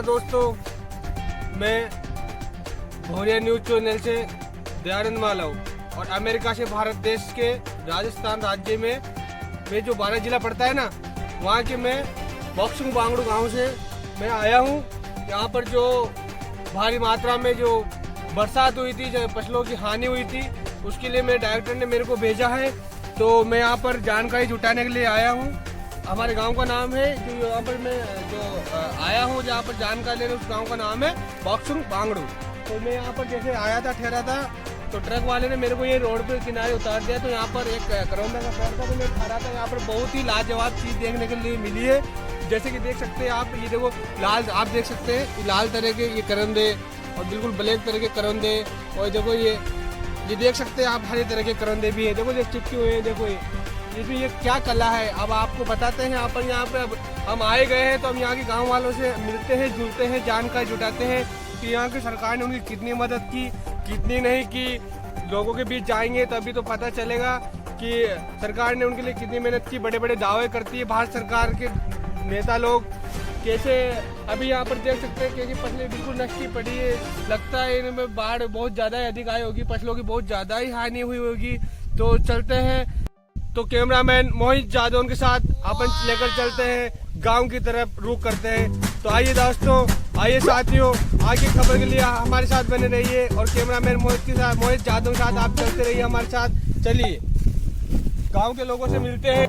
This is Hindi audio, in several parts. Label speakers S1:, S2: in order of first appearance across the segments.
S1: नमस्कार दोस्तों, मैं भोरिया न्यूज चैनल से दयानंद मालव और अमेरिका से भारत देश के राजस्थान राज्य में जो 12 जिला पड़ता है ना, वहाँ के मैं बॉक्सिंग बांगड़ू गांव से मैं आया हूँ। यहाँ पर जो भारी मात्रा में जो बरसात हुई थी, जो फसलों की हानि हुई थी, उसके लिए मेरे डायरेक्टर ने मेरे को भेजा है, तो मैं यहाँ पर जानकारी जुटाने के लिए आया हूँ। हमारे गांव का नाम है जो यहाँ पर मैं आया हूँ, जहाँ पर जानकारी लेने, उस गांव का नाम है बॉक्सिंग बांगड़ू। तो मैं यहाँ पर जैसे आया था, ठहरा था, तो ट्रक वाले ने मेरे को ये रोड पे किनारे उतार दिया। तो यहाँ पर एक करौंदा का पेड़ था, तो मैं ठहरा था। यहाँ पर बहुत ही लाजवाब चीज़ देखने के लिए मिली है। जैसे कि देख सकते हैं आप, ये देखो लाल, आप देख सकते हैं लाल तरह के ये करंदे और बिल्कुल ब्लैक तरह के करंदे, और देखो ये देख सकते हैं आप, हरे तरह के करंदे भी है। देखो ये चिपके हुए हैं, देखो ये भी, ये क्या कला है अब आपको बताते हैं। यहाँ पे अब हम आए गए हैं, तो हम यहाँ के गांव वालों से मिलते हैं, जुड़ते हैं, जानकारी जुटाते हैं कि यहाँ की सरकार ने उनकी कितनी मदद की, कितनी नहीं की। लोगों के बीच जाएंगे तभी तो पता चलेगा कि सरकार ने उनके लिए कितनी मेहनत की। बड़े बड़े दावे करती है भारत सरकार के नेता लोग, कैसे अभी यहाँ पर देख सकते हैं कि फसलें बिल्कुल नष्ट पड़ी है। लगता है इनमें बाढ़ बहुत ज़्यादा ही अधिक आई होगी, फसलों की बहुत ज़्यादा ही हानि हुई होगी। तो चलते हैं, तो कैमरामैन मोहित जादव के साथ अपन लेकर चलते हैं गांव की तरफ, रुख करते हैं। तो आइए दोस्तों, आइए साथियों, आगे खबर के लिए हमारे साथ बने रहिए और कैमरामैन मोहित जादव के साथ आप चलते रहिए हमारे साथ। चलिए गांव के लोगों से मिलते हैं।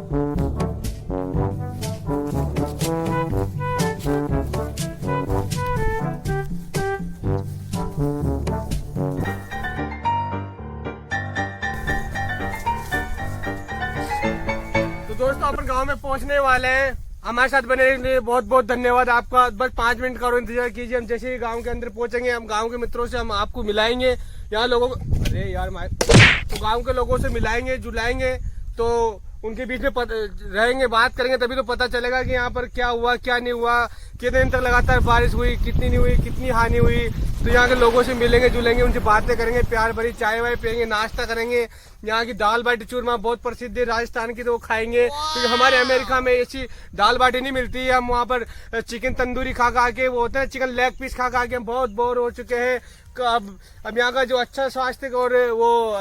S1: तो दोस्तों अपन गांव में पहुंचने वाले हैं। हमारे साथ बने रहने के लिए बहुत बहुत धन्यवाद आपका। बस 5 मिनट का और इंतजार कीजिए। हम जैसे ही गांव के अंदर पहुंचेंगे, हम गांव के मित्रों से हम आपको मिलाएंगे। यहाँ लोगों को, अरे यार तो गांव के लोगों से मिलाएंगे, जुलाएंगे, तो उनके बीच में रहेंगे, बात करेंगे, तभी तो पता चलेगा कि यहाँ पर क्या हुआ, क्या नहीं हुआ, कितने दिन तक लगातार बारिश हुई, कितनी नहीं हुई, कितनी हानि हुई। तो यहाँ के लोगों से मिलेंगे, जुलेंगे, उनसे बातें करेंगे, प्यार भरी चाय वाय पियेंगे, नाश्ता करेंगे। यहाँ की दाल बाटी चूरमा बहुत प्रसिद्ध है राजस्थान की, तो वो खाएंगे, क्योंकि हमारे अमेरिका में ऐसी दाल बाटी नहीं मिलती है। हम वहाँ पर चिकन तंदूरी खा के, वो होता है चिकन लेग पीस खा के हम बहुत बोर हो चुके हैं। अब यहाँ का जो अच्छा स्वास्थ्य और वो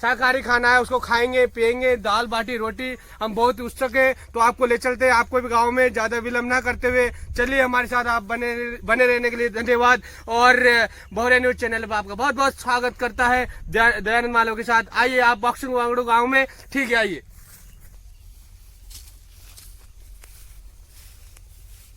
S1: शाकाहारी खाना है, उसको खाएंगे, पियेंगे, दाल बाटी रोटी, हम बहुत उत्सुक है। तो आपको ले चलते हैं, आपको भी गाँव में ज्यादा विलम्ब ना करते हुए चलिए हमारे साथ। आप बने रहने के लिए धन्यवाद और भोरिया न्यूज चैनल पर आपका बहुत बहुत स्वागत करता है दयानंद मालव के साथ। आइए आप बॉक्सिंग बांगड़ू गांव में, ठीक है, आइए।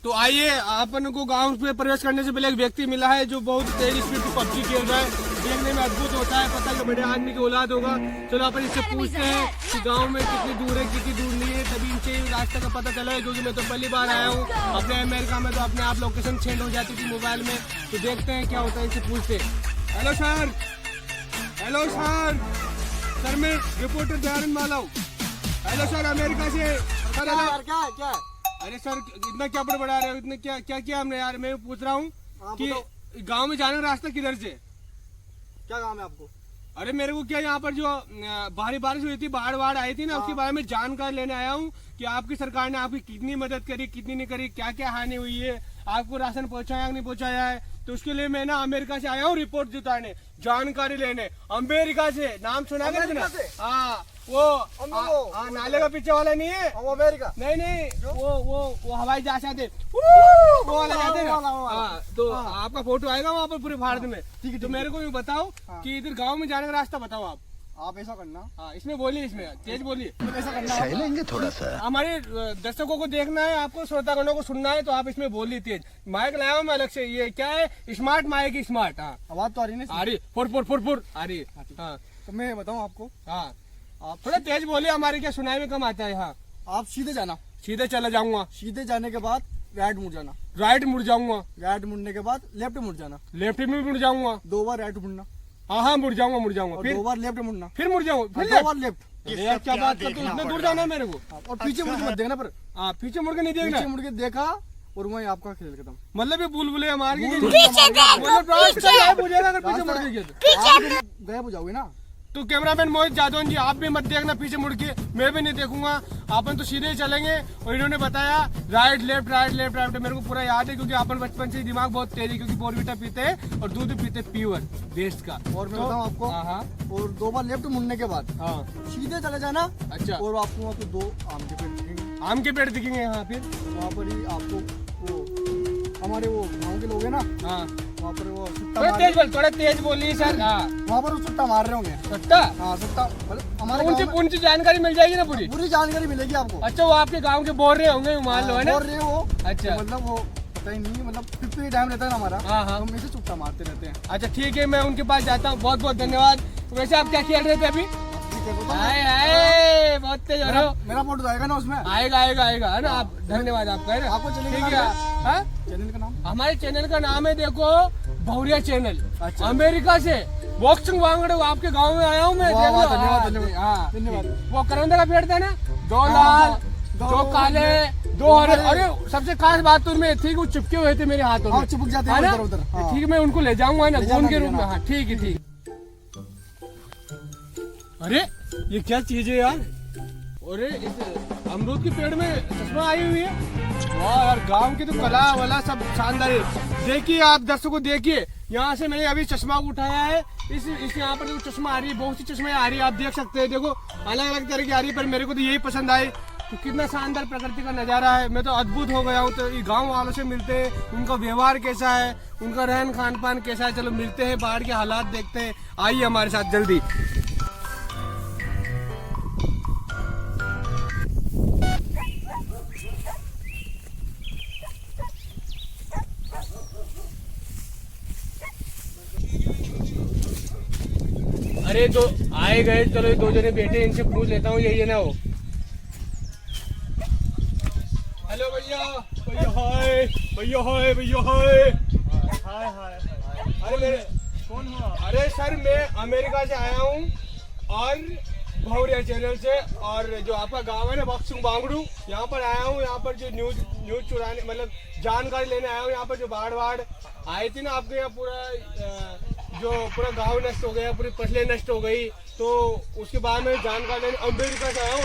S1: तो आइए, अपन को गांव में प्रवेश करने से पहले एक व्यक्ति मिला है जो बहुत तेज स्पीड की पबजी खेल रहा है। देखने में अद्भुत होता है, पता है बड़े आदमी की औलाद होगा। चलो अपन इससे पूछते हैं कि गांव में कितनी दूर है, कितनी दूर नहीं है, तभी इनसे रास्ते का पता चला है। क्योंकि मैं तो पहली बार आया हूँ अपने अमेरिका में, तो अपने आप लोकेशन चेंज हो जाती थी मोबाइल में। तो देखते हैं क्या होता है, इनसे पूछते हैं। Hello sir, hello sir, sir मैं reporter Dayanand Malav. Hello sir, America से। क्या अरे सर, इतना क्या बड़बड़ा रहे हो, इतना क्या किया हमने यार। मैं पूछ रहा हूँ कि गांव में जाने का रास्ता किधर से,
S2: क्या काम है आपको?
S1: अरे मेरे को क्या, यहाँ पर जो भारी बारिश हुई थी, बाढ़ आई थी ना, उसके बारे में जानकारी लेने आया हूँ कि आपकी सरकार ने आपकी कितनी मदद करी, कितनी नहीं करी, क्या क्या हानि हुई है, आपको राशन पहुँचाया नहीं पहुँचाया है। तो उसके लिए मैं ना अमेरिका से आया हूँ रिपोर्ट जुटाने, जानकारी लेने। अमेरिका से नाम सुना है? हाँ, वो नाले का पीछे वाला नहीं है
S2: अमेरिका?
S1: नहीं, वो हवाई जहाज आते, वो वाला जाते ना। हाँ, तो आपका फोटो आएगा वहाँ पर पूरे भारत में। ठीक है, तो मेरे को भी बताओ कि इधर गांव में जाने का रास्ता बताओ आप
S2: ऐसा करना।
S1: हाँ, इसमें बोलिए, इसमें तेज बोलिए।
S2: ऐसा करना
S3: लेंगे थोड़ा सा,
S1: हमारे दर्शकों को देखना है, आपको श्रोतागणों को सुनना है, तो आप इसमें बोलिए तेज। माइक लाया हूँ मैं अलग से, ये क्या है, स्मार्ट माइक, स्मार्ट। हाँ,
S2: आवाज तो आ रही है,
S1: आ रही, फुर आ रही। हाँ,
S2: तो मैं बताऊँ आपको।
S1: हाँ, आप थोड़ा तेज बोलिए, हमारे क्या सुनाई में कम आता है। हाँ,
S2: आप सीधे जाना,
S1: सीधे चला जाऊंगा।
S2: सीधे जाने के बाद राइट मुड़ जाना,
S1: राइट मुड़ जाऊंगा।
S2: राइट मुड़ने के बाद लेफ्ट मुड़ जाना,
S1: लेफ्ट में मुड़ जाऊंगा।
S2: 2 बार राइट मुड़ना।
S1: हाँ, मुड़ जाऊंगा।
S2: फिर 2 बार लेफ्ट मुड़ना,
S1: फिर मुड़ जाऊंगा, फिर
S2: 2 बार लेफ्ट।
S1: क्या बात करते हो, इतने दूर जाना है मेरे को।
S2: और पीछे मुड़ के मत देखना, पर
S1: हाँ, पीछे मुड़ के नहीं देखना।
S2: पीछे मुड़ के देखा और वही आपका खेल खत्म।
S1: मतलब ये बुलबुले हमारे
S2: गए हो जाओगे ना,
S1: तो कैमरामैन मोहित जादौन जी आप भी मत देखना पीछे मुड़ के, मैं भी नहीं देखूंगा, अपन तो सीधे ही चलेंगे। और इन्होंने बताया right left right left right, मेरे को पूरा याद है क्योंकि अपन बचपन से ही दिमाग बहुत तेज है, क्योंकि बोर्नवीटा पीते हैं और दूध पीते प्योर बेस्ट का।
S2: और मैं बताऊँ आपको,
S1: हाँ
S2: और 2 बार लेफ्ट मुड़ने के बाद
S1: हाँ
S2: सीधे चले जाना।
S1: अच्छा,
S2: और आपको वहाँ पे 2 आम के पेड़ दिखेंगे।
S1: आम के पेड़ दिखेंगे यहाँ फिर?
S2: वहाँ पर ही आपको वो हमारे वो गाँव के लोग हैं ना,
S1: हाँ
S2: वहाँ पर वो सुट्टा
S1: थोड़ा
S2: मार
S1: तेज बोल, थोड़ा तेज बोलिए सर। हाँ
S2: वहाँ पर वो सुट्टा मार रहे होंगे।
S1: सट्टा,
S2: हाँ सुट्टा, मतलब हमारे
S1: उनसे
S2: गाँव में
S1: उनसे जानकारी मिल जाएगी ना पूरी?
S2: पूरी जानकारी मिलेगी आपको।
S1: अच्छा, वो आपके गांव के बोल रहे होंगे मान लो, है ना?
S2: बोल रहे हो
S1: अच्छा,
S2: मतलब वो पता ही नहीं, मतलब 50 टाइम रहता है ना हमारा,
S1: हाँ हाँ।
S2: हम इसे चुट्टा मारते रहते हैं।
S1: अच्छा ठीक है, मैं उनके पास जाता हूँ। बहुत बहुत धन्यवाद। वैसे आप क्या खेल रहे थे अभी?
S2: ठीक है, बताओ।
S1: हाय हाय, बहुत तेज हो रहे हो।
S2: मेरा फोटो आएगा ना उसमें?
S1: आएगा आएगा आएगा, है ना? आप धन्यवाद आपका, है ना?
S2: आपको चैनल
S1: ठीक
S2: का
S1: है।
S2: नाम
S1: हाँ?
S2: चैनल का नाम?
S1: हमारे चैनल का नाम है देखो भौरिया चैनल।
S2: अच्छा।
S1: अमेरिका से बॉक्सिंग वांगड़े आपके गांव में आया हूँ मैं।
S2: वाह,
S1: देख लो।
S2: वाह, धन्यवाद,
S1: हाँ,
S2: धन्यवाद।
S1: हाँ
S2: धन्यवाद।
S1: वो करौंदा का पेड़ था ना, 2
S2: हाँ,
S1: लाल,
S2: हाँ,
S1: 2 काले, 2 हरे। अरे सबसे खास बात तो उनमें थी कि वो चिपके हुए थे मेरे हाथों में।
S2: हाँ, चिपक जाते हैं
S1: है ना?
S2: उधर उधर। हाँ।
S1: ठीक है, मैं उनको ले जाऊंगा ना
S2: ले जाना,
S1: खून के
S2: ले
S1: रूप में।
S2: जाना।
S1: हाँ ठीक है ठीक। अरे ये क्या चीज है यार? अरे इस अमरूद के पेड़ में चश्मा आई हुई है। वाह यार, गांव की तो कला वाला सब शानदार है। देखिए आप दर्शकों, देखिए यहाँ से मैंने अभी चश्मा उठाया है। इस यहाँ पर जो चश्मा आ रही है, बहुत सी चश्मे आ रही है, आप देख सकते हैं। देखो अलग अलग तरह की आ रही है, पर मेरे को तो यही पसंद आई। तो कितना शानदार प्रकृति का नज़ारा है, मैं तो अद्भुत हो गया हूँ। तो ये गांव वालों से मिलते हैं, उनका व्यवहार कैसा है, उनका रहन खान पान कैसा है। चलो मिलते हैं, बाहर के हालात देखते हैं। आइए हमारे साथ जल्दी। अरे तो आए गए, चलो ये 2 जने बैठे, इनसे पूछ लेता हूँ यही है ना वो। हेलो भैया, भैया हाय, भैया हाय, भैया हाय।
S3: हाय हाय।
S1: अरे मेरे
S3: कौन हुआ?
S1: अरे सर, मैं अमेरिका से आया हूँ और भौरिया चैनल से, और जो आपका गांव है ना बॉक्सिंग बांगड़ू, यहाँ पर आया हूँ। यहाँ पर जो न्यूज चुराने, मतलब जानकारी लेने आया हूँ। यहाँ पर जो बाढ़ आई थी ना आपके यहाँ, जो पूरा गांव नष्ट हो गया, पूरी फसलें नष्ट हो गई, तो उसके बाद में जानकारी लेने अमेरिका से आया हूँ।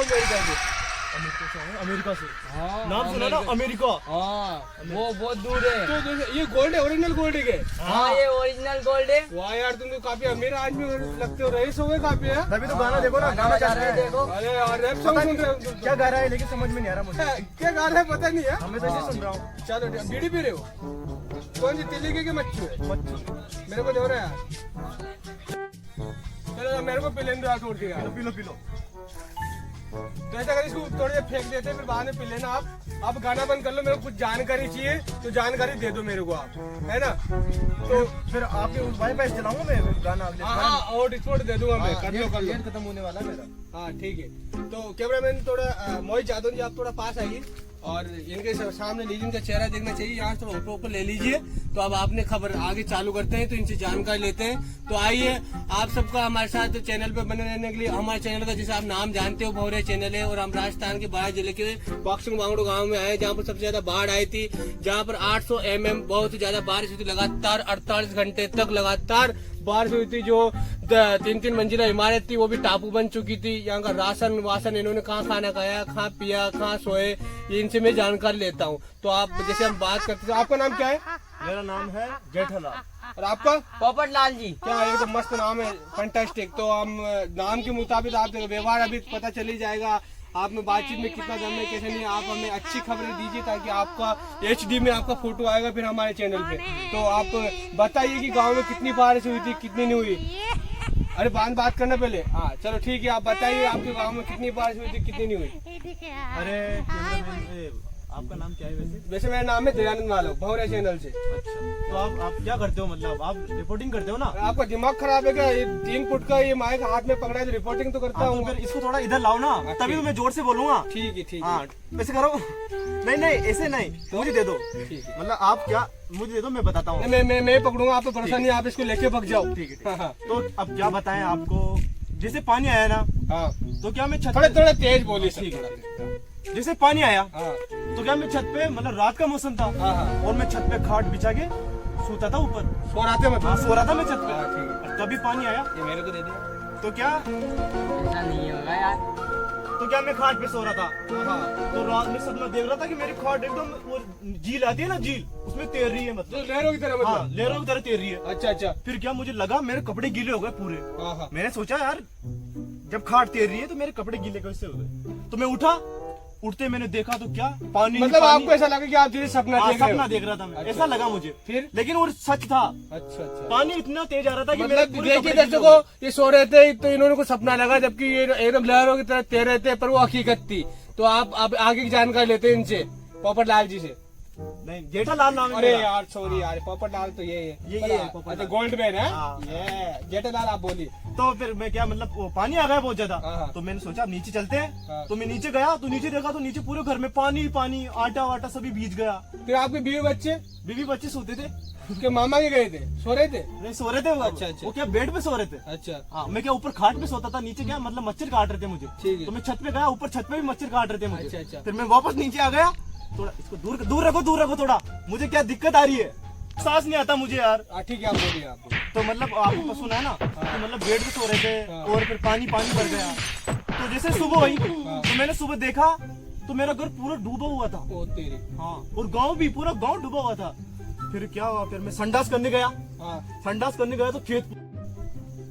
S3: अमेरिका से?
S1: हाँ,
S3: नाम सुना ना, अमेरिका?
S1: हाँ, वो बहुत दूर है। तो ये गोल्ड है, ओरिजिनल गोल्ड है?
S4: हाँ ये ओरिजिनल गोल्ड है।
S1: वाह यार, तुम तो काफी अमीर आदमी लगते हो, रईस हो गए काफी है।
S3: तभी तो गाना देखो ना, गाना चल रहा है।
S4: देखो
S1: अरे यार, रैप सॉन्ग सुन रहे हो तुम?
S3: क्या गा रहा है लेकिन समझ में नहीं आ रहा मुझे।
S1: क्या गा रहा है पता नहीं है।
S3: हमें तो ऐसे सुन रहा हूँ।
S1: चलो ठीक, बीड़ी पी रहे हो? कौन सी, तिल्ली की मच्छी है? मेरे को दो रहा है यार। चलो मेरे को पी लेने दो यार, छोड़ के यार।
S3: P low P low.
S1: तो ऐसा कर, इसको थोड़ी देर फेंक देते हैं, फिर बाद में पी लेना आप। आप गाना बंद कर लो, मेरे को कुछ जानकारी चाहिए, तो जानकारी दे दो मेरे को आप, है ना? तो
S3: फिर आपके वाईफाई चलाऊंगा मैं गाना अगले।
S1: हाँ, और डिस्पोर्ट दे दूंगा मैं। कर लो कर लो।
S3: खत्म होने वाला है मेरा।
S1: हाँ ठीक है। तो कैमरामैन थोड़ा मोहित जादव जी, आप थोड़ा पास आइए और इनके सामने लीजिए, इनका चेहरा देखना चाहिए। यहाँ से ऊपर ऊपर ले लीजिए। तो अब आपने खबर आगे चालू करते हैं, तो इनसे जानकारी लेते हैं। तो आइए आप सबका हमारे साथ चैनल पे बने रहने के लिए। हमारे चैनल का जैसे आप नाम जानते हो, भौरिया चैनल है, और हम राजस्थान के बाड़ा जिले के बॉक्सिंग बांगड़ू गाँव में आए, जहाँ पर सबसे ज्यादा बाढ़ आई थी, जहाँ पर 800 mm बहुत ही ज्यादा बारिश हुई थी। लगातार 48 घंटे तक लगातार बारिश हुई थी। जो 3-3 मंजिला इमारत थी वो भी टापू बन चुकी थी। यहाँ का राशन वासन, इन्होंने कहाँ खाना खाया, कहाँ पिया, कहाँ सोए, ये इनसे मैं जानकारी लेता हूँ। तो आप जैसे हम बात करते थे, आपका नाम क्या है?
S3: मेरा नाम है जेठालाल।
S1: और आपका?
S4: पोपट लाल जी।
S1: क्या, ये तो मस्त नाम है, फैंटास्टिक। तो हम नाम के मुताबिक आप देखो, व्यवहार अभी पता चल ही जाएगा आप में, बातचीत में कितना दम है कैसे नहीं। आप हमें अच्छी खबरें दीजिए ताकि आपका HD में आपका फोटो आएगा फिर हमारे चैनल पे। तो आप बताइए कि गांव में कितनी बारिश हुई थी, कितनी नहीं हुई। अरे बात करना पहले। हाँ चलो ठीक है, आप बताइए आपके गांव में कितनी बारिश हुई थी, कितनी नहीं हुई।
S3: अरे कैमरामैन, आपका नाम क्या है वैसे?
S1: वैसे मेरा नाम है दयानंद मालव, भौरिया चैनल से।
S3: अच्छा, तो आप क्या करते हो, मतलब आप रिपोर्टिंग करते हो ना?
S1: आपका दिमाग खराब है क्या? ये 3 फुट का ये माइक हाथ में पकड़ा है, तो रिपोर्टिंग तो करता
S3: हाँ,
S1: हूँ।
S3: तो फिर इसको थोड़ा इधर लाओ ना, तभी तो मैं जोर से बोलूंगा।
S1: ठीक है ठीक है।
S3: हाँ ऐसे करो। नहीं नहीं ऐसे नहीं, मुझे दे दो।
S1: ठीक है,
S3: मतलब आप क्या, मुझे दे दो, मैं बताता हूँ।
S1: मैं पकड़ूंगा, आप पे भरोसा नहीं, आप इसको लेके भग जाओ।
S3: ठीक है, ठीक
S1: हाँ
S3: है।
S1: हाँ
S3: तो अब क्या बताएं आपको, जैसे पानी आया ना,
S1: हाँ,
S3: तो क्या मैं छत
S1: थोड़ा तेज बोलिए सर।
S3: ठीक है। जैसे पानी आया
S1: हाँ
S3: तो क्या मैं छत पे, मतलब रात का मौसम था,
S1: हाँ हाँ,
S3: और मैं छत पे खाट बिछा के सोता था ऊपर।
S1: सो रहा थे मतलब।
S3: हाँ, सो रहा था मैं छत पे।
S1: हाँ, ठीक है।
S3: और तभी पानी आया।
S1: ये मेरे को दे दिया।
S3: तो क्या
S4: ऐसा नहीं होगा यार।
S3: तो क्या मैं खाट पे सो रहा था।
S1: हाँ।
S3: तो रात में सपना देख रहा था कि मेरी खाट एकदम वो झील आती है ना, झील उसमें तैर रही है,
S1: तो
S3: मतलब
S1: लहरों की तरह
S3: हाँ,
S1: मतलब।
S3: लहरों की तरह तैर रही है।
S1: अच्छा अच्छा।
S3: फिर क्या मुझे लगा मेरे कपड़े गीले हो गए पूरे।
S1: हाँ हाँ।
S3: मैंने सोचा यार जब खाट तैर रही है तो मेरे कपड़े गीले कैसे हो गए। तो मैं उठा, उठते मैंने देखा तो क्या पानी,
S1: मतलब
S3: पानी।
S1: आपको ऐसा लगा कि आप जैसे सपना
S3: हाँ,
S1: देख रहे हो।
S3: सपना देख रहा था मैं,
S1: अच्छा।
S3: ऐसा लगा मुझे।
S1: फिर
S3: लेकिन वो सच था,
S1: अच्छा अच्छा।
S3: पानी इतना तेज आ रहा था कि मेरे
S1: मतलब
S3: पूरे
S1: देखिए
S3: कपड़े गीले
S1: दर्शकों
S3: हो गए।
S1: ये सो रहे थे तो इन्होंने को सपना लगा, जबकि ये एकदम लहरों की तरह तैर रहे थे, पर वो हकीकत थी। तो आप आगे की जानकारी लेते हैं इनसे, पोपट लाल जी से।
S3: नहीं, जेठालाल नाम है
S1: अरे
S3: मेरा।
S1: यार सॉरी यार, पोपट लाल तो ये है।
S3: ये है पोपट
S1: अच्छा
S3: लाल।
S1: गोल्ड मैन है।
S3: हाँ।
S1: ये जेठालाल आप बोलिए।
S3: तो फिर मैं क्या मतलब वो पानी आ गया बहुत ज्यादा।
S1: हाँ।
S3: तो मैंने सोचा अब नीचे चलते हैं।
S1: हाँ।
S3: तो मैं नीचे गया तो नीचे देखा तो नीचे पूरे घर में पानी पानी, आटा वाटा सभी भीज गया।
S1: फिर आपके बीवी बच्चे
S3: बीवी बच्चे सोते थे,
S1: उसके मामा के गए थे, सो रहे थे।
S3: नहीं सो रहे थे वो।
S1: अच्छा, अच्छा।
S3: वो क्या बेड पे सो रहे थे।
S1: अच्छा
S3: हाँ, मैं क्या ऊपर खाट पे सोता था, नीचे क्या मतलब मच्छर काट रहे थे मुझे।
S1: ठीक है।
S3: तो मैं छत पे गया, ऊपर छत पे भी मच्छर काट रहे थे मुझे।
S1: अच्छा, अच्छा।
S3: फिर मैं वापस नीचे आ गया। थोड़ा इसको दूर रखो थोड़ा, मुझे क्या दिक्कत आ रही है, सांस नहीं आता मुझे यार।
S1: ठीक है आप बोलिए आप।
S3: तो मतलब आपको सुना है ना कि मतलब बेड पे सो रहे थे
S1: हाँ।
S3: और फिर पानी पानी भर गया। तो जैसे सुबह हुई तो मैंने सुबह देखा तो मेरा घर पूरा डूबा हुआ था।
S1: ओ तेरी।
S3: हाँ, और गांव भी पूरा गांव डूबा हुआ था। फिर क्या हुआ, फिर मैं संडास करने गया।
S1: हाँ।
S3: संडास करने गया तो खेत।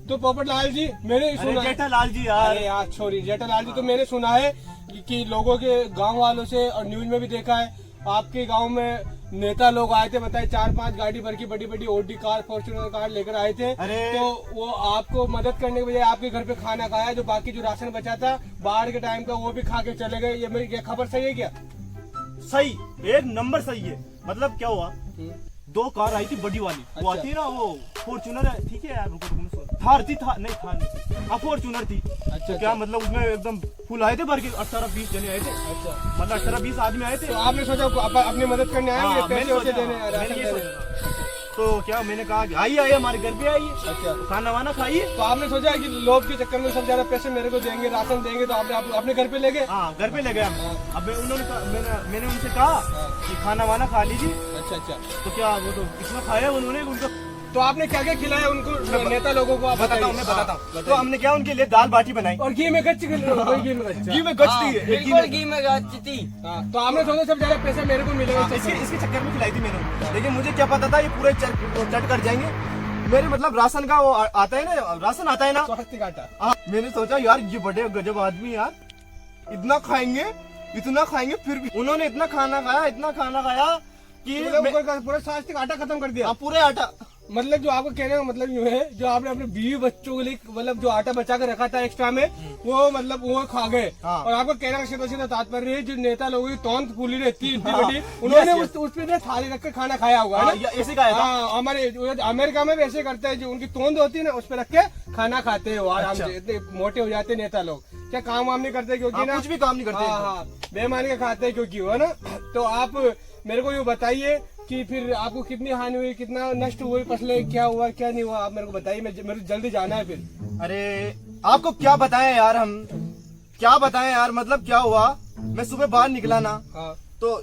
S1: तो पोपट लाल जी मैंने
S3: अरे
S1: सुना है।
S3: जेठालाल जी यार।
S1: अरे यार छोड़ी जेठालाल जी, तो मैंने सुना है कि लोगों के गांव वालों से और न्यूज में भी देखा है, आपके गांव में नेता लोग आए थे, बताए 4-5 गाड़ी भर की बड़ी बड़ी ओडी कार, फॉर्च्यूनर कार लेकर आए थे।
S3: अरे।
S1: तो वो आपको मदद करने के बजाय आपके घर पे खाना खाया, जो बाकी जो राशन बचा था बाहर के टाइम का वो भी खा के चले गए। ये मेरी क्या खबर सही है क्या?
S3: सही, एक नंबर सही है। मतलब क्या हुआ, 2 कार आई थी बड़ी वाली। वो
S1: अच्छा।
S3: आती है ना वो फॉर्च्यूनर है, ठीक है यार, रुको थार थी, नहीं हाँ फॉर्च्यूनर थी।
S1: अच्छा,
S3: क्या मतलब उसमें एकदम फुल आए थे भर के, 18-20 जने आए थे।
S1: अच्छा।
S3: मतलब 18-20 आदमी आए थे।
S1: तो आपने सोचा अपनी मदद करने आएंगे,
S3: हाँ,
S1: पैसे
S3: मैंने
S1: वैसे
S3: सोचा,
S1: देने, राशन
S3: मैंने ये
S1: देने?
S3: सोचा। तो क्या मैंने कहा कि आइए हमारे घर पे आइए,
S1: अच्छा।
S3: खाना वाना खाइए।
S1: तो आपने सोचा है कि लोभ के चक्कर में सब ज्यादा पैसे मेरे को देंगे, राशन देंगे, तो आपने अपने घर पे ले गए?
S3: हाँ, घर पे ले गया। अब मैंने उनसे कहा कि खाना वाना खा लीजिए।
S1: अच्छा अच्छा।
S3: तो क्या वो तो इतना खाया उन्होंने, उनको
S1: तो आपने क्या क्या खिलाया उनको नेता लोगों को? आप
S3: बताता हूँ,
S1: बताइए।
S3: मैं बताता
S1: हाँ,
S3: हूँ। तो हमने क्या उनके लिए दाल बाटी बनाई।
S1: और घी में गच्च घी में गच्च।
S3: घी में गच
S4: हाँ,
S3: थी, एक
S4: बिल्कुल घी में गच्ची।
S1: हाँ, तो आपने सोचा सब ज्यादा पैसे मेरे को मिलेगा
S3: हाँ, इसके चक्कर में खिलाई थी मैंने। लेकिन मुझे क्या पता था ये पूरे चट कर जाएंगे मेरे। मतलब राशन का वो आता है ना, राशन आता है ना।
S1: स्वास्थ्य काटा।
S3: हाँ, मैंने सोचा यार ये बड़े गजब आदमी यार, इतना खाएंगे फिर भी उन्होंने इतना खाना खाया कि
S1: पूरा स्वास्थ्य काटा खत्म कर दिया।
S3: पूरे आटा।
S1: मतलब जो आपको कहने का मतलब यूँ है, जो आपने अपने बीवी बच्चों के लिए मतलब जो आटा बचा कर रखा था एक्स्ट्रा में, वो मतलब वो खा गए।
S3: हाँ।
S1: और आपको कहने का सीधा सीधा तात्पर्य है, जो नेता लोगों की तौंत फूली रहती है इतनी
S3: हाँ।
S1: बड़ी, उन्होंने
S3: Yes,
S1: उसमें थाली रख कर खाना खाया होगा है ना?
S3: ऐसे खाया था।
S1: हाँ, हमारे अमेरिका में भी ऐसे करते हैं, जो उनकी तोंद होती है ना उस पर रख के खाना खाते हैं वो आराम
S3: अच्छा।
S1: से। इतने मोटे हो जाते हैं नेता लोग, क्या काम वाम नहीं करते क्योंकि
S3: हाँ,
S1: ना
S3: कुछ भी काम नहीं करते।
S1: हाँ, बेईमानी का खाते हैं क्योंकि वो है ना। तो आप मेरे को ये बताइए कि फिर आपको कितनी हानि हुई, कितना नष्ट हुई फसलें, क्या हुआ क्या नहीं हुआ, आप मेरे को बताइए। मेरे को जल्दी जाना है फिर।
S3: अरे आपको क्या बताएं यार, हम क्या बताएं यार, मतलब क्या हुआ, मैं सुबह बाहर निकला ना।
S1: हाँ
S3: तो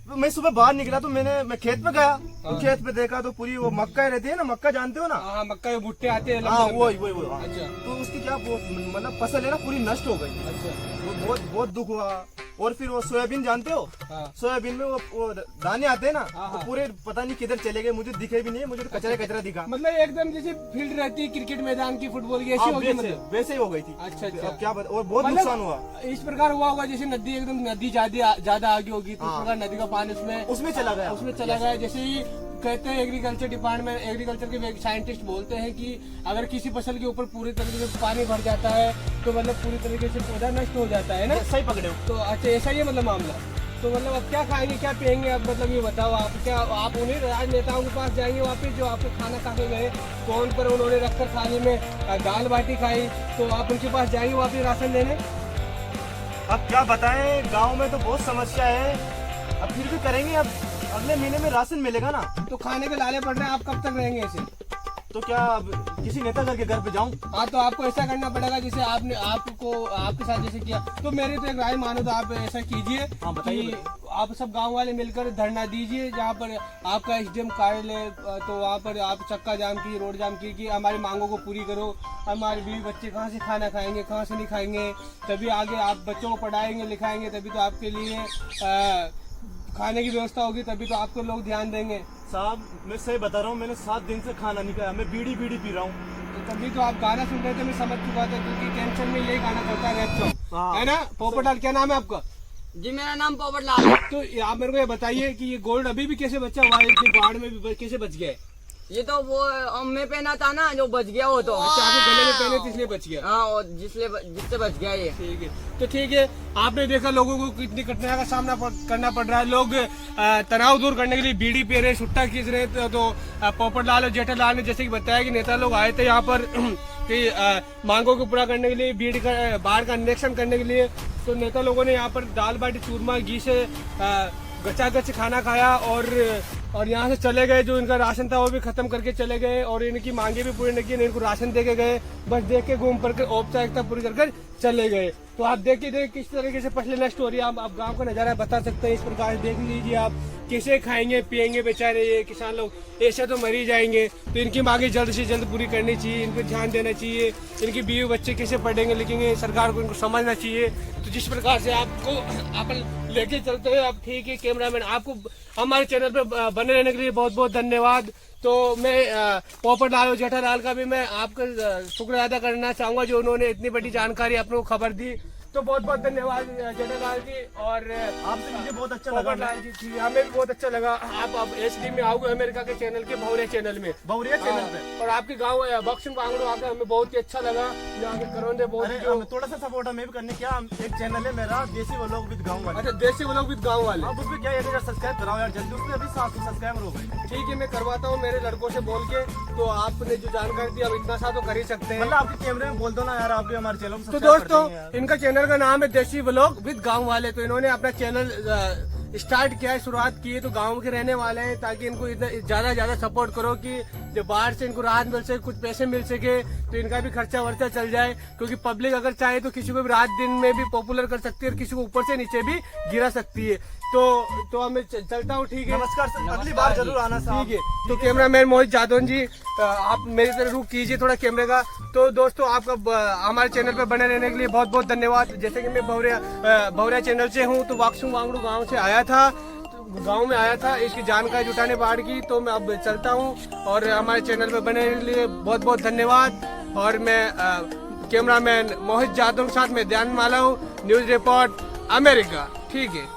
S3: मैं सुबह बाहर निकला तो मैं खेत पे गया। तो खेत पे देखा तो पूरी वो मक्का रहती है ना, मक्का जानते हो ना।
S1: हाँ, मक्का के भुट्टे आते हैं
S3: हाँ,
S1: लंबे
S3: वही
S1: लंबे।
S3: हाँ।
S1: अच्छा
S3: तो उसकी क्या वो मतलब फसल है ना पूरी नष्ट हो गई।
S1: अच्छा।
S3: वो बहुत दुख हुआ। और फिर वो सोयाबीन जानते हो,
S1: हाँ
S3: सोयाबीन में वो दाने आते हैं ना,
S1: हाँ,
S3: वो
S1: हाँ।
S3: पूरे पता नहीं किधर चले गए, मुझे दिखे भी नहीं, मुझे तो कचरा दिखा।
S1: मतलब एकदम जैसे फील्ड रहती है क्रिकेट मैदान की, फुटबॉल की, ऐसी
S3: हाँ,
S1: होगी मतलब।
S3: वैसे ही हो गई थी।
S1: अच्छा अच्छा।
S3: अब क्या बता, और बहुत
S1: मतलब
S3: नुकसान हुआ।
S1: इस प्रकार हुआ होगा जैसे नदी एकदम नदी ज्यादा आगे होगी तो इस
S3: हाँ।
S1: प्रकार नदी का पानी उसमें
S3: चला गया।
S1: उसमें चला गया। जैसे ही कहते हैं एग्रीकल्चर डिपार्टमेंट, एग्रीकल्चर के साइंटिस्ट बोलते हैं कि अगर किसी फसल के ऊपर पूरी तरीके से पानी भर जाता है तो मतलब पूरी तरीके से पौधा नष्ट हो जाता है ना।
S3: सही पकड़े हो।
S1: तो अच्छा ऐसा ही है मतलब मामला। तो मतलब अब क्या खाएंगे क्या पियेंगे, अब मतलब ये बताओ आप, क्या आप उन्हीं राजनेताओं के पास जाएंगे वापिस जो आपको खाना खा के गए, फोन पर उन्होंने रखकर थाली में दाल बाटी खाई, तो आप उनके पास जाएंगे वापिस राशन देने?
S3: अब क्या बताएं, गांव में तो बहुत समस्या है। अब फिर भी करेंगे, अब अगले महीने में राशन मिलेगा ना।
S1: तो खाने के लाले पड़ रहे हैं, आप कब तक रहेंगे ऐसे?
S3: तो क्या अब किसी नेता के घर पे जाऊं?
S1: हाँ, तो आपको ऐसा करना पड़ेगा जैसे आपने आपके साथ जैसे किया। तो मेरी तो एक राय मानो तो आप ऐसा कीजिए
S3: हाँ, बताइए,
S1: कि आप सब गांव वाले मिलकर धरना दीजिए जहाँ पर आपका एसडीएम कार्यालय, तो वहाँ पर आप चक्का जाम की, रोड जाम की कि हमारी मांगों को पूरी करो। हमारे बीवी बच्चे कहाँ से खाना खाएंगे, कहाँ से नहीं खाएंगे, तभी आगे आप बच्चों को पढ़ाएंगे लिखाएंगे, तभी तो आपके लिए खाने की व्यवस्था होगी, तभी तो आपको लोग ध्यान देंगे।
S3: साहब मैं सही बता रहा हूँ, मैंने 7 दिन से खाना नहीं खाया, मैं बीड़ी पी रहा हूँ।
S1: तो तभी तो आप गाना सुन रहे थे, मैं समझ चुका था, क्योंकि टेंशन में यही गाना चलता है, रैप सॉन्ग, है ना। पोपटलाल, क्या नाम है आपका?
S4: जी मेरा नाम पोपटलाल है।
S1: तो आप मेरे को ये बताइए कि ये गोल्ड अभी भी कैसे बचा हुआ है, इतनी बाढ़ में भी कैसे बच गया है?
S4: ये तो वो मैं पहना था ना, जो बच गया वो तो।
S1: अच्छा, आपके गले में पहने थे इसलिए बच गया।
S4: हाँ, और जिससे बच गया ये।
S1: ठीक है, तो ठीक है, आपने देखा लोगों को कितनी कठिनाई का सामना करना पड़ रहा है। लोग तनाव दूर करने के लिए बीड़ी पी रहे, सुट्टा खींच रहे थे। तो पोपटलाल और जेठालाल ने जैसे कि बताया कि नेता लोग आए थे यहाँ पर कि मांगों को पूरा करने के लिए, बीड़ी का बाढ़ का निरीक्षण करने के लिए। तो नेता लोगों ने यहाँ पर दाल बाटी चूरमा घी से गचागच खाना खाया और यहाँ से चले गए। जो इनका राशन था वो भी खत्म करके चले गए और इनकी मांगे भी पूरी नहीं की, इनको राशन दे के गए, बस देख के घूम पर औपचारिकता पूरी कर चले गए। तो आप देखिए किस तरीके से पछले स्टोरी आप गांव का नजारा बता सकते हैं। इस प्रकार से देख लीजिए आप कैसे खाएंगे पिएंगे बेचारे ये किसान लोग, ऐसे तो मर ही जाएंगे। तो इनकी मांगे जल्द से जल्द पूरी करनी चाहिए, इनको ध्यान देना चाहिए। इनकी बीवी बच्चे कैसे पढ़ेंगे लिखेंगे, सरकार को इनको समझना चाहिए। तो जिस प्रकार से आपको अपन लेके चलते हैं, आप ठीक है कैमरामैन, आपको हमारे चैनल पे बने रहने के लिए बहुत बहुत धन्यवाद। तो मैं पोपटलाल और जेठालाल का भी मैं आपका शुक्रिया अदा करना चाहूंगा जो उन्होंने इतनी बड़ी जानकारी अपने को खबर दी। तो बहुत बहुत धन्यवाद जेठालाल जी, और
S3: आपसे मुझे बहुत अच्छा लगा।
S1: पोपटलाल जी हमें भी बहुत अच्छा लगा। आप अब एचडी में आओगे अमेरिका के चैनल के भौरिया चैनल में,
S3: भौरिया चैनल पे,
S1: और आपके गाँव बक्सिंग बांगड़ो आकर हमें बहुत ही अच्छा लगा। यहाँ के करौंदे बहुत
S3: थोड़ा सा सपोर्ट हमें भी करने, क्या एक चैनल है मेरा देसी व्लॉग विद गाँव वाले।
S1: अच्छा, देसी व्लॉग विद गाँव वाले,
S3: आप उसमें क्या यार सब्सक्राइब कराओ यार जल्दी, उसमें अभी 700 सब्सक्राइबर हो गए।
S1: ठीक है, मैं करवाता हूँ मेरे लड़कों से बोल के। तो आपने जो जानकारी दी, अब इतना सा तो कर ही सकते हैं।
S3: मतलब आपके कैमरे में बोल दो ना यार, आप भी हमारे चैनल में।
S1: तो दोस्तों इनका चैनल का नाम है देसी व्लॉग विद गांव वाले। तो इन्होंने अपना चैनल स्टार्ट किया है, शुरुआत की है, तो गांव के रहने वाले हैं, ताकि इनको ज्यादा सपोर्ट करो कि जब बाहर से इनको राहत मिल सके, कुछ पैसे मिल सके, तो इनका भी खर्चा वर्चा चल जाए। क्योंकि पब्लिक अगर चाहे तो किसी को भी रात दिन में भी पॉपुलर कर सकती है और किसी को ऊपर से नीचे भी गिरा सकती है। तो हमें चलता हूँ, ठीक है,
S3: नमस्कार सर, अगली बार जरूर आना साहब।
S1: ठीक है, तो कैमरामैन मोहित जादौन जी आप मेरी तरफ रुख कीजिए थोड़ा कैमरे का। तो दोस्तों आपका हमारे चैनल पर बने रहने के लिए बहुत बहुत धन्यवाद। जैसे कि मैं भौरिया चैनल से हूँ, तो वाक्सुंग वांगड़ू गाँव से आया था, गांव में आया था इसकी जानकारी जुटाने बाढ़ की। तो मैं अब चलता हूं, और हमारे चैनल पर बने रहने के लिए बहुत बहुत धन्यवाद। और मैं कैमरामैन मोहित जादव के साथ में ध्यान माला हूँ, न्यूज रिपोर्ट अमेरिका। ठीक है।